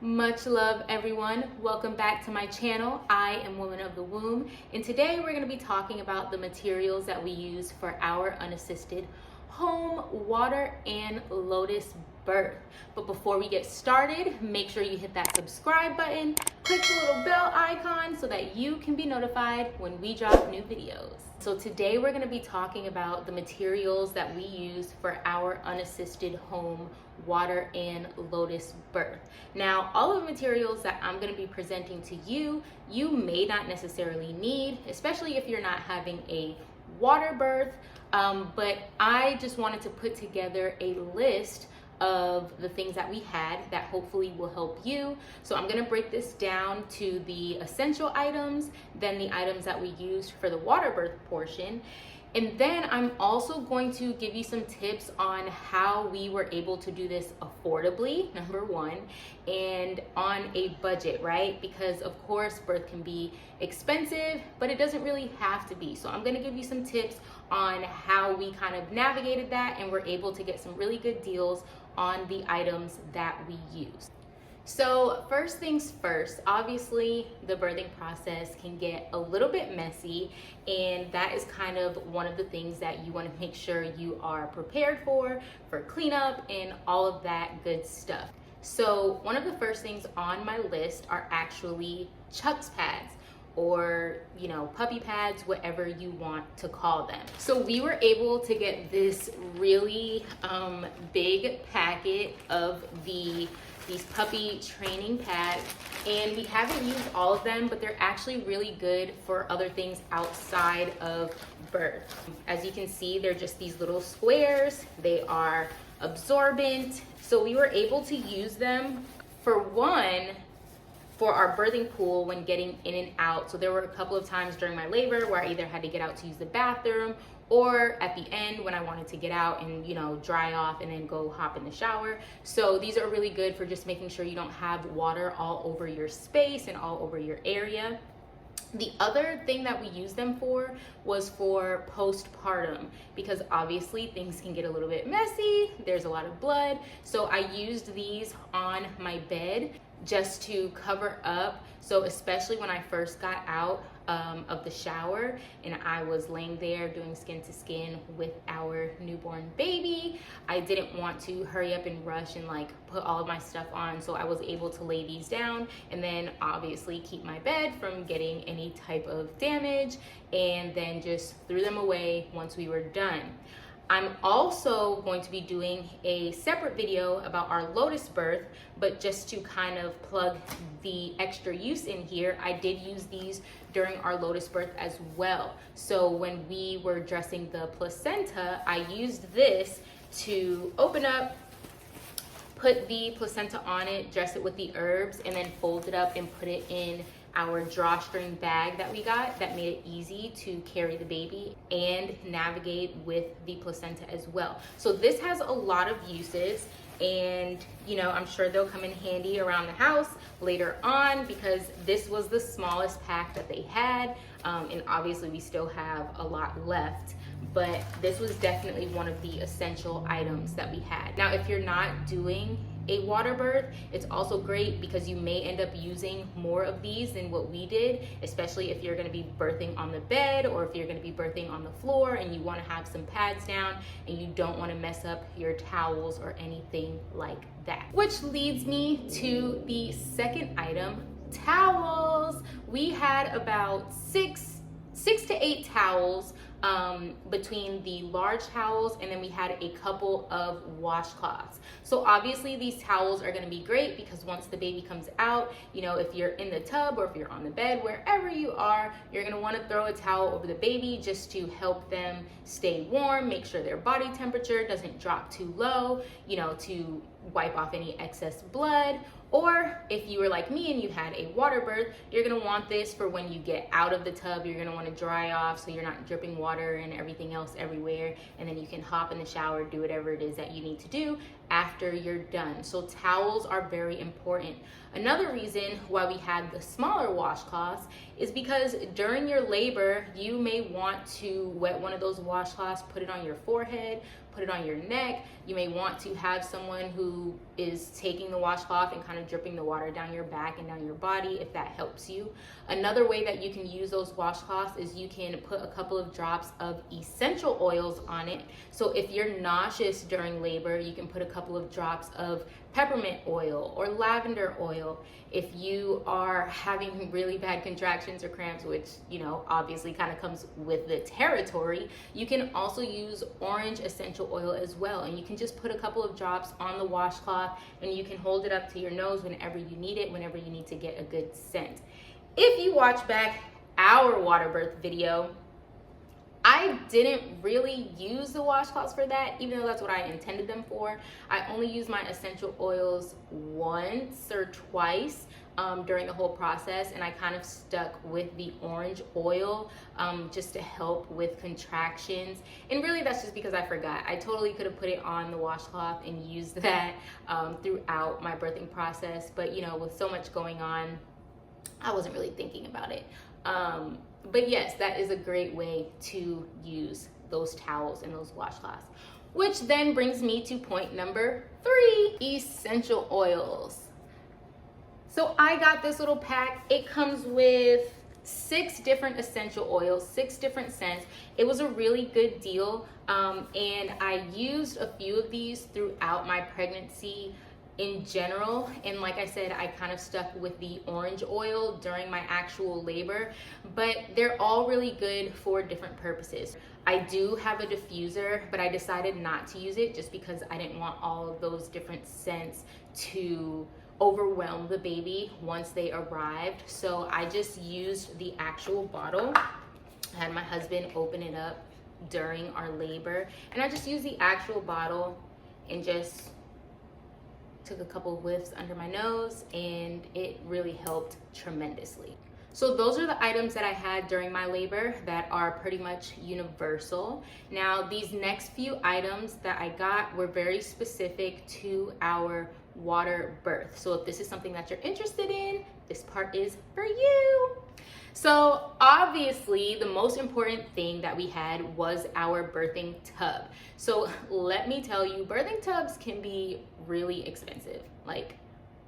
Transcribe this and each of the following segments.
Much love, everyone. Welcome back to my channel. I am Woman of the Womb, and today we're going to be talking about the materials that we use for our unassisted home water and lotus birth. But before we get started, make sure you hit that subscribe button, click the little bell icon so that you can be notified when we drop new videos. So today we're going to be talking about the materials that we use for our unassisted home water and lotus birth. Now, all of the materials that I'm going to be presenting to you, you may not necessarily need, especially if you're not having a water birth, but I just wanted to put together a list of the things that we had that hopefully will help you. So I'm going to break this down to the essential items, then the items that we used for the water birth portion. And then I'm also going to give you some tips on how we were able to do this affordably, number one, and on a budget, right? Because of course, birth can be expensive, but it doesn't really have to be. So I'm gonna give you some tips on how we kind of navigated that and were able to get some really good deals on the items that we used. So first things first, obviously the birthing process can get a little bit messy, and that is kind of one of the things that you want to make sure you are prepared for cleanup and all of that good stuff. So one of the first things on my list are actually Chuck's pads, or puppy pads, whatever you want to call them. So we were able to get this really big packet of these puppy training pads, and we haven't used all of them, but they're actually really good for other things outside of birth. As you can see, they're just these little squares. They are absorbent, so we were able to use them for our birthing pool when getting in and out. So there were a couple of times during my labor where I either had to get out to use the bathroom, or at the end when I wanted to get out and dry off and then go hop in the shower. So these are really good for just making sure you don't have water all over your space and all over your area. The other thing that we used them for was for postpartum, because obviously things can get a little bit messy, there's a lot of blood. So I used these on my bed just to cover up. So especially when I first got out of the shower and I was laying there doing skin to skin with our newborn baby, I didn't want to hurry up and rush and put all of my stuff on. So I was able to lay these down and then obviously keep my bed from getting any type of damage, and then just threw them away once we were done. I'm also going to be doing a separate video about our lotus birth, but just to kind of plug the extra use in here, I did use these during our lotus birth as well. So when we were dressing the placenta, I used this to open up, put the placenta on it, dress it with the herbs, and then fold it up and put it in our drawstring bag that we got. That made it easy to carry the baby and navigate with the placenta as well. So this has a lot of uses, and I'm sure they'll come in handy around the house later on, because this was the smallest pack that they had, and obviously we still have a lot left, but this was definitely one of the essential items that we had. Now, if you're not doing a water birth, it's also great because you may end up using more of these than what we did, especially if you're going to be birthing on the bed, or if you're going to be birthing on the floor and you want to have some pads down and you don't want to mess up your towels or anything like that. Which leads me to the second item, towels. We had about six to eight towels between the large towels, and then we had a couple of washcloths. So obviously these towels are going to be great because once the baby comes out, if you're in the tub or if you're on the bed, wherever you are, you're going to want to throw a towel over the baby just to help them stay warm, make sure their body temperature doesn't drop too low, to wipe off any excess blood. Or if you were like me and you had a water birth, you're gonna want this for when you get out of the tub. You're gonna wanna dry off so you're not dripping water and everything else everywhere, and then you can hop in the shower, do whatever it is that you need to do after you're done. So towels are very important. Another reason why we had the smaller washcloths is because during your labor, you may want to wet one of those washcloths, put it on your forehead, put it on your neck. You may want to have someone who is taking the washcloth and kind of dripping the water down your back and down your body, if that helps you. Another way that you can use those washcloths is you can put a couple of drops of essential oils on it. So if you're nauseous during labor, you can put a couple of drops of peppermint oil or lavender oil. If you are having really bad contractions or cramps, which, you know, obviously kind of comes with the territory, you can also use orange essential oil as well. And you can just put a couple of drops on the washcloth and you can hold it up to your nose whenever you need it, whenever you need to get a good scent. If you watch back our water birth video, I didn't really use the washcloths for that, even though that's what I intended them for. I only used my essential oils once or twice during the whole process, and I kind of stuck with the orange oil just to help with contractions. And really that's just because I forgot. I totally could have put it on the washcloth and used that throughout my birthing process, but you know, with so much going on, I wasn't really thinking about it. But yes, that is a great way to use those towels and those washcloths. Which then brings me to point number 3, essential oils. So I got this little pack. It comes with 6 different essential oils, 6 different scents. It was a really good deal. And I used a few of these throughout my pregnancy in general, and like I said, I kind of stuck with the orange oil during my actual labor, but they're all really good for different purposes. I do have a diffuser, but I decided not to use it just because I didn't want all of those different scents to overwhelm the baby once they arrived. So I just used the actual bottle. I had my husband open it up during our labor, and I just used the actual bottle and just took a couple of whiffs under my nose, and it really helped tremendously. So those are the items that I had during my labor that are pretty much universal. Now these next few items that I got were very specific to our water birth. So if this is something that you're interested in, this part is for you. So obviously the most important thing that we had was our birthing tub. So let me tell you, birthing tubs can be really expensive, like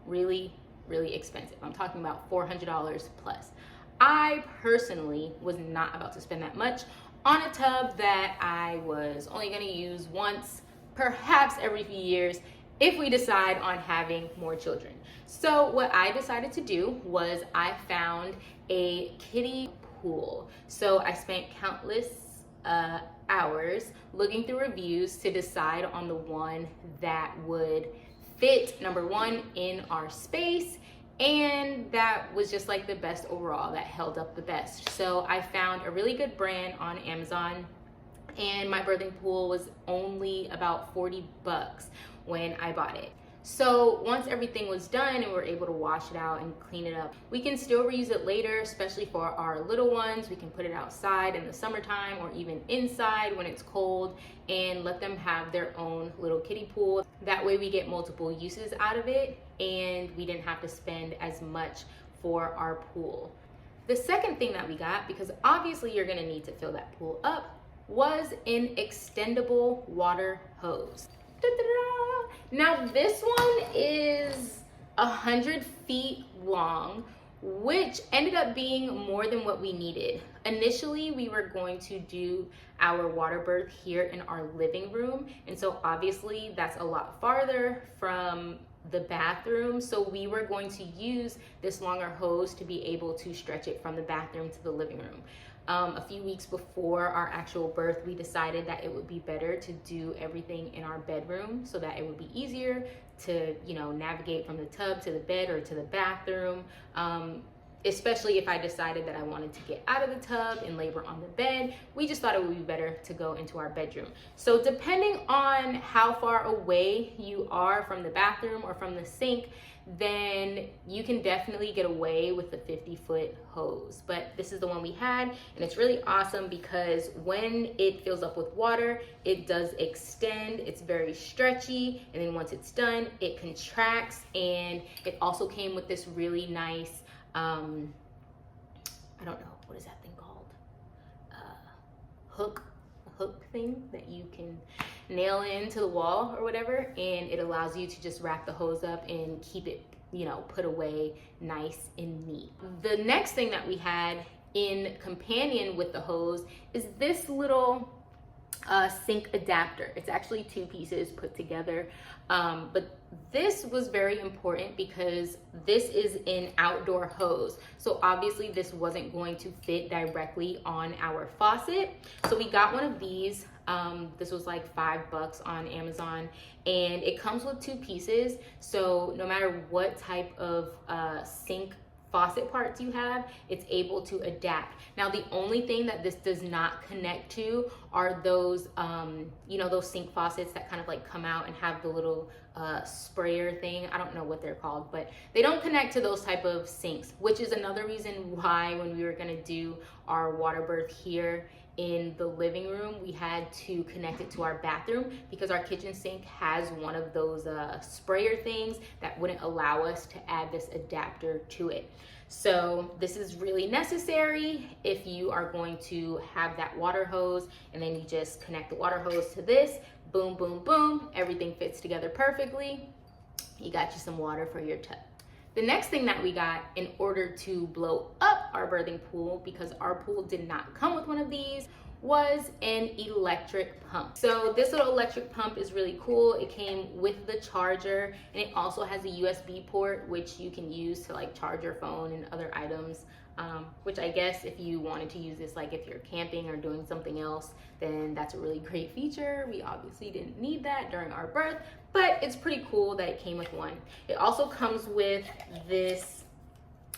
really, really expensive. I'm talking about $400 plus. I personally was not about to spend that much on a tub that I was only gonna use once, perhaps every few years, if we decide on having more children. So what I decided to do was I found a kiddie pool. So I spent countless hours looking through reviews to decide on the one that would fit, number one, in our space, and that was just like the best overall, that held up the best. So I found a really good brand on Amazon, and my birthing pool was only about 40 bucks when I bought it. So once everything was done and we were able to wash it out and clean it up, we can still reuse it later, especially for our little ones. We can put it outside in the summertime or even inside when it's cold and let them have their own little kiddie pool. That way we get multiple uses out of it and we didn't have to spend as much for our pool. The second thing that we got, because obviously you're gonna need to fill that pool up, was an extendable water hose. Da-da-da. Now this one is 100 feet long, which ended up being more than what we needed. Initially, we were going to do our water birth here in our living room, and so obviously that's a lot farther from the bathroom, so we were going to use this longer hose to be able to stretch it from the bathroom to the living room. A few weeks before our actual birth, we decided that it would be better to do everything in our bedroom so that it would be easier to, you know, navigate from the tub to the bed or to the bathroom, especially if I decided that I wanted to get out of the tub and labor on the bed. We just thought it would be better to go into our bedroom. So depending on how far away you are from the bathroom or from the sink, then you can definitely get away with the 50-foot hose. But this is the one we had, and it's really awesome because when it fills up with water, it does extend. It's very stretchy, and then once it's done, it contracts. And it also came with this really nice, I don't know, what is that thing called? Hook thing that you can nail into the wall or whatever, and it allows you to just wrap the hose up and keep it, you know, put away nice and neat. The next thing that we had in companion with the hose is this little sink adapter. It's actually 2 pieces put together, but this was very important because this is an outdoor hose, so obviously this wasn't going to fit directly on our faucet. So we got one of these. This was like $5 on Amazon, and it comes with 2 pieces, so no matter what type of sink faucet parts you have, it's able to adapt. Now, the only thing that this does not connect to are those, you know, those sink faucets that kind of like come out and have the little sprayer thing. I don't know what they're called, but they don't connect to those type of sinks, which is another reason why when we were gonna do our water birth here in the living room, we had to connect it to our bathroom because our kitchen sink has one of those sprayer things that wouldn't allow us to add this adapter to it. So this is really necessary if you are going to have that water hose, and then you just connect the water hose to this, boom, boom, boom, everything fits together perfectly. You got you some water for your tub. The next thing that we got in order to blow up our birthing pool, because our pool did not come with one of these, was an electric pump. So this little electric pump is really cool. It came with the charger, and it also has a USB port, which you can use to like charge your phone and other items. Which I guess if you wanted to use this, like if you're camping or doing something else, then that's a really great feature. We obviously didn't need that during our birth, but it's pretty cool that it came with one. It also comes with this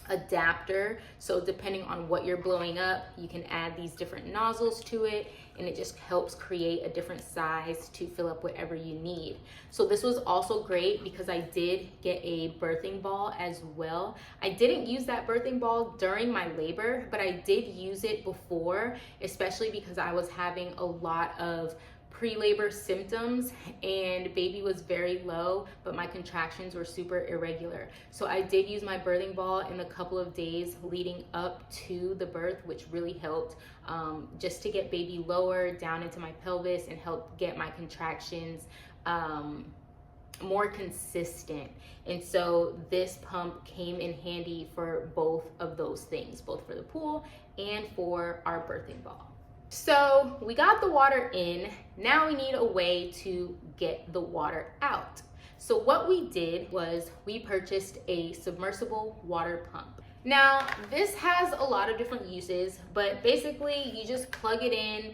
adapter, so depending on what you're blowing up, you can add these different nozzles to it, and it just helps create a different size to fill up whatever you need. So this was also great because I did get a birthing ball as well. I didn't use that birthing ball during my labor, but I did use it before, especially because I was having a lot of pre-labor symptoms and baby was very low, but my contractions were super irregular. So I did use my birthing ball in the couple of days leading up to the birth, which really helped just to get baby lower down into my pelvis and help get my contractions more consistent. And so this pump came in handy for both of those things, both for the pool and for our birthing ball. So we got the water in, now we need a way to get the water out. So what we did was we purchased a submersible water pump. Now this has a lot of different uses, but basically you just plug it in.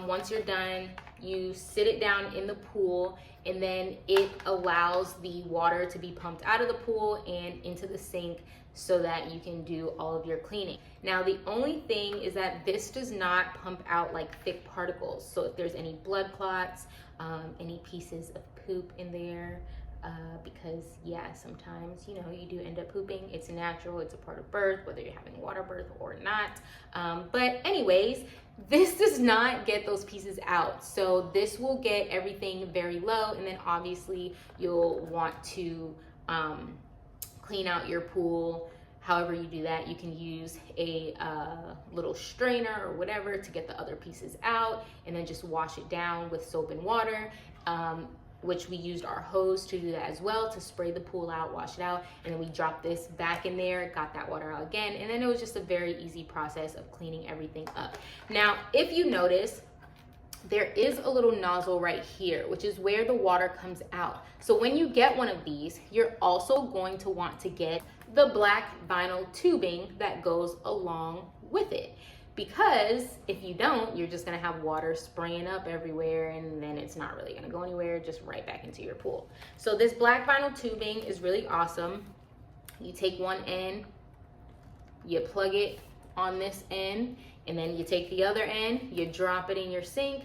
Once you're done, you sit it down in the pool, and then it allows the water to be pumped out of the pool and into the sink so that you can do all of your cleaning. Now the only thing is that this does not pump out like thick particles. So if there's any blood clots, any pieces of poop in there, because yeah, sometimes, you know, you do end up pooping. It's natural, it's a part of birth, whether you're having water birth or not. But anyways, this does not get those pieces out. So this will get everything very low, and then obviously you'll want to clean out your pool. However you do that, you can use a little strainer or whatever to get the other pieces out, and then just wash it down with soap and water, which we used our hose to do that as well, to spray the pool out, wash it out, and then we dropped this back in there, got that water out again, and then it was just a very easy process of cleaning everything up. Now, if you notice, there is a little nozzle right here, which is where the water comes out. So when you get one of these, you're also going to want to get the black vinyl tubing that goes along with it. Because if you don't, you're just gonna have water spraying up everywhere, and then it's not really gonna go anywhere, just right back into your pool. So this black vinyl tubing is really awesome. You take one end, you plug it on this end, and then you take the other end, you drop it in your sink,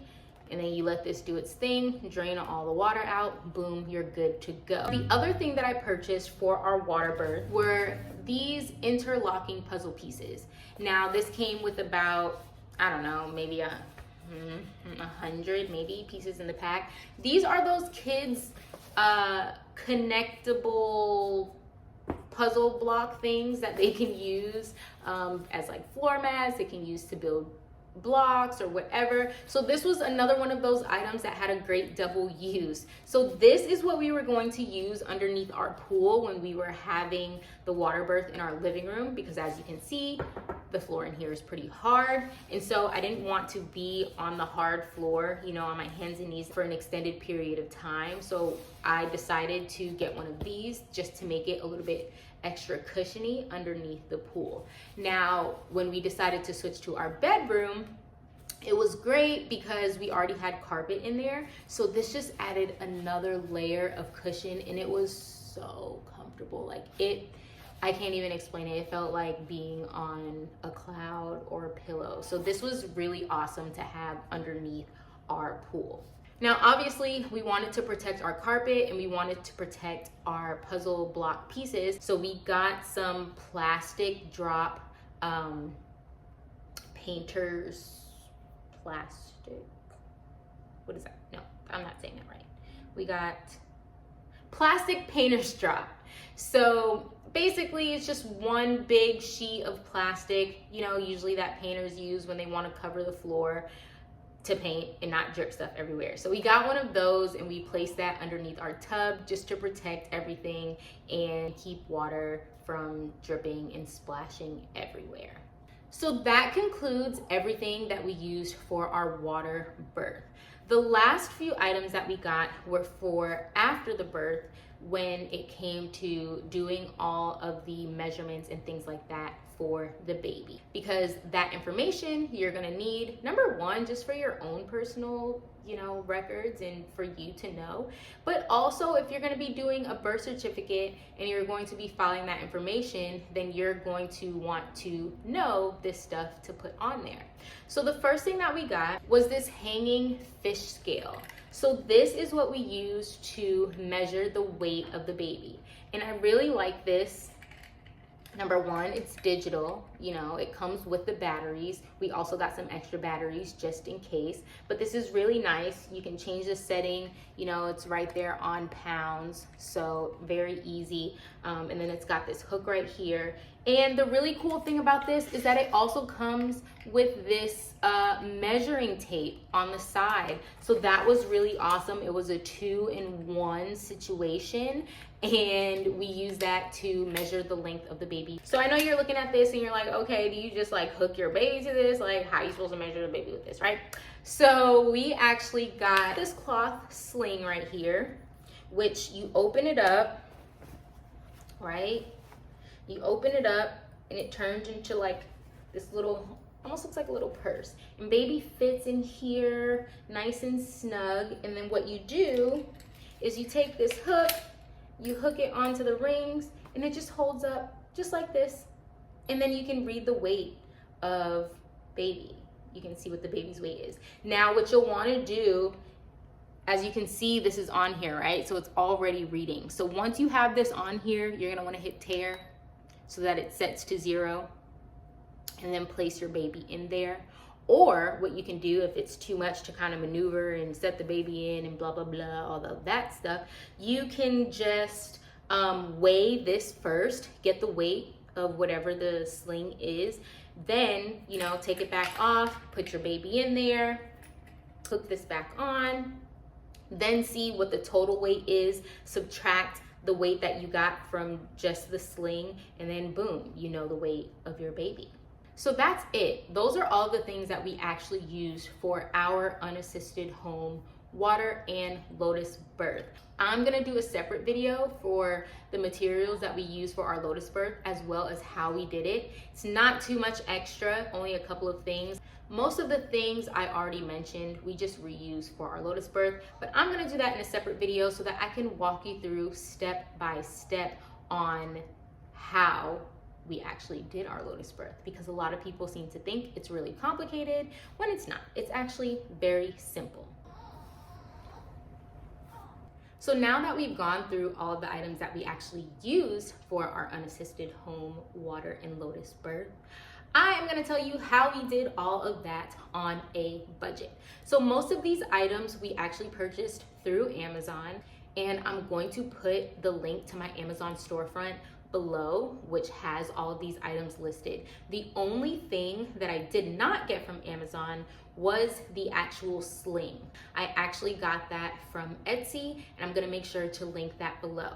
and then you let this do its thing, drain all the water out, boom, you're good to go. The other thing that I purchased for our water birth were these interlocking puzzle pieces. Now this came with about, I don't know, maybe 100 maybe pieces in the pack. These are those kids connectable puzzle block things that they can use as like floor mats. They can use to build blocks or whatever. So this was another one of those items that had a great double use. So this is what we were going to use underneath our pool when we were having the water birth in our living room, because as you can see, the floor in here is pretty hard. And so I didn't want to be on the hard floor, you know, on my hands and knees for an extended period of time. So I decided to get one of these just to make it a little bit extra cushiony underneath the pool. Now, when we decided to switch to our bedroom, it was great because we already had carpet in there. So this just added another layer of cushion, and it was so comfortable. Like I can't even explain it. It felt like being on a cloud or a pillow. So this was really awesome to have underneath our pool. Now, obviously, we wanted to protect our carpet and we wanted to protect our puzzle block pieces. So we got some plastic drop painters, plastic, what is that? No, I'm not saying that right. We got plastic painter's drop. So basically it's just one big sheet of plastic, you know, usually that painters use when they want to cover the floor to paint and not drip stuff everywhere. So we got one of those and we placed that underneath our tub just to protect everything and keep water from dripping and splashing everywhere. So that concludes everything that we used for our water birth. The last few items that we got were for after the birth, when it came to doing all of the measurements and things like that for the baby, because that information you're gonna need, number one, just for your own personal, you know, records and for you to know, but also if you're gonna be doing a birth certificate and you're going to be filing that information, then you're going to want to know this stuff to put on there. So the first thing that we got was this hanging fish scale. So this is what we use to measure the weight of the baby. And I really like this. Number one, it's digital, you know, it comes with the batteries. We also got some extra batteries just in case, but this is really nice. You can change the setting, you know, it's right there on pounds, so very easy. And then it's got this hook right here. And the really cool thing about this is that it also comes with this measuring tape on the side. So that was really awesome. It was a 2-in-1 situation, and we use that to measure the length of the baby. So I know you're looking at this and you're like, okay, do you just like hook your baby to this? Like, how are you supposed to measure the baby with this, right? So we actually got this cloth sling right here, which you open it up, right? You open it up and it turns into like this little, almost looks like a little purse. And baby fits in here nice and snug. And then what you do is you take this hook, you hook it onto the rings, and it just holds up just like this. And then you can read the weight of baby. You can see what the baby's weight is. Now what you'll want to do, as you can see, this is on here, right? So it's already reading. So once you have this on here, you're gonna want to hit tear so that it sets to 0, and then place your baby in there. Or what you can do if it's too much to kind of maneuver and set the baby in and blah, blah, blah, all of that stuff, you can just weigh this first, get the weight of whatever the sling is, then, you know, take it back off, put your baby in there, hook this back on, then see what the total weight is, subtract the weight that you got from just the sling, and then boom, you know the weight of your baby. So that's it. Those are all the things that we actually used for our unassisted home water and lotus birth. I'm gonna do a separate video for the materials that we use for our lotus birth, as well as how we did it. It's not too much extra, only a couple of things. Most of the things I already mentioned, we just reuse for our lotus birth, but I'm gonna do that in a separate video so that I can walk you through step by step on how we actually did our lotus birth, because a lot of people seem to think it's really complicated when it's not. It's actually very simple. So now that we've gone through all of the items that we actually used for our unassisted home water and lotus birth, I am gonna tell you how we did all of that on a budget. So most of these items we actually purchased through Amazon, and I'm going to put the link to my Amazon storefront below, which has all of these items listed. The only thing that I did not get from Amazon was the actual sling. I actually got that from Etsy, and I'm gonna make sure to link that below.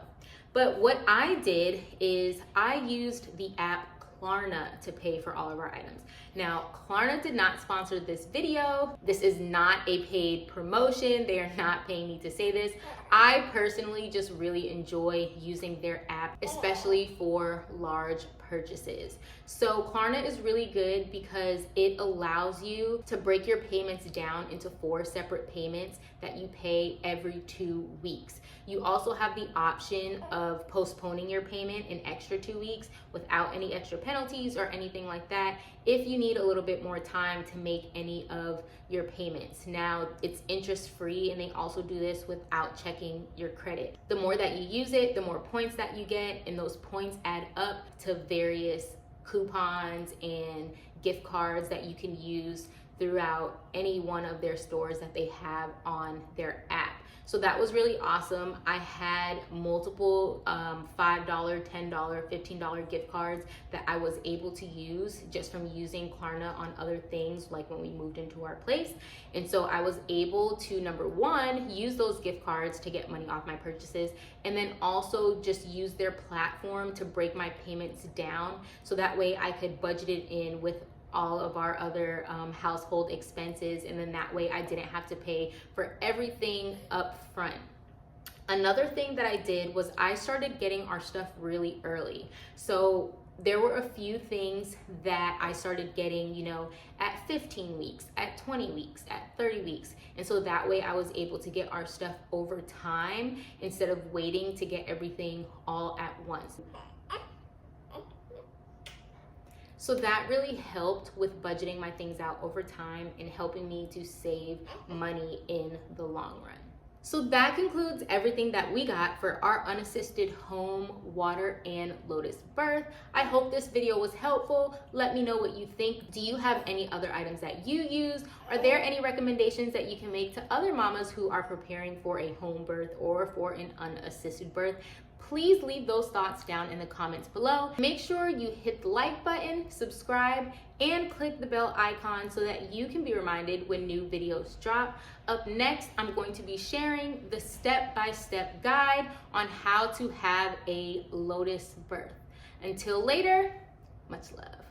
But what I did is I used the app Klarna to pay for all of our items. Now, Klarna did not sponsor this video. This is not a paid promotion. They are not paying me to say this. I personally just really enjoy using their app, especially for large purchases. So Klarna is really good because it allows you to break your payments down into 4 separate payments that you pay every 2 weeks. You also have the option of postponing your payment an extra 2 weeks without any extra penalties or anything like that if you need a little bit more time to make any of your payments. Now, it's interest free, and they also do this without checking your credit. The more that you use it, the more points that you get, and those points add up to various coupons and gift cards that you can use throughout any one of their stores that they have on their app. So that was really awesome. I had multiple $5, $10, $15 gift cards that I was able to use just from using Klarna on other things, like when we moved into our place. And so I was able to, number one, use those gift cards to get money off my purchases, and then also just use their platform to break my payments down, so that way I could budget it in with all of our other household expenses, and then that way I didn't have to pay for everything up front. Another thing that I did was I started getting our stuff really early. So there were a few things that I started getting, at 15 weeks, at 20 weeks, at 30 weeks. And so that way I was able to get our stuff over time instead of waiting to get everything all at once. So that really helped with budgeting my things out over time and helping me to save money in the long run. So that concludes everything that we got for our unassisted home water and lotus birth. I hope this video was helpful. Let me know what you think. Do you have any other items that you use? Are there any recommendations that you can make to other mamas who are preparing for a home birth or for an unassisted birth? Please leave those thoughts down in the comments below. Make sure you hit the like button, subscribe, and click the bell icon so that you can be reminded when new videos drop. Up next, I'm going to be sharing the step-by-step guide on how to have a lotus birth. Until later, much love.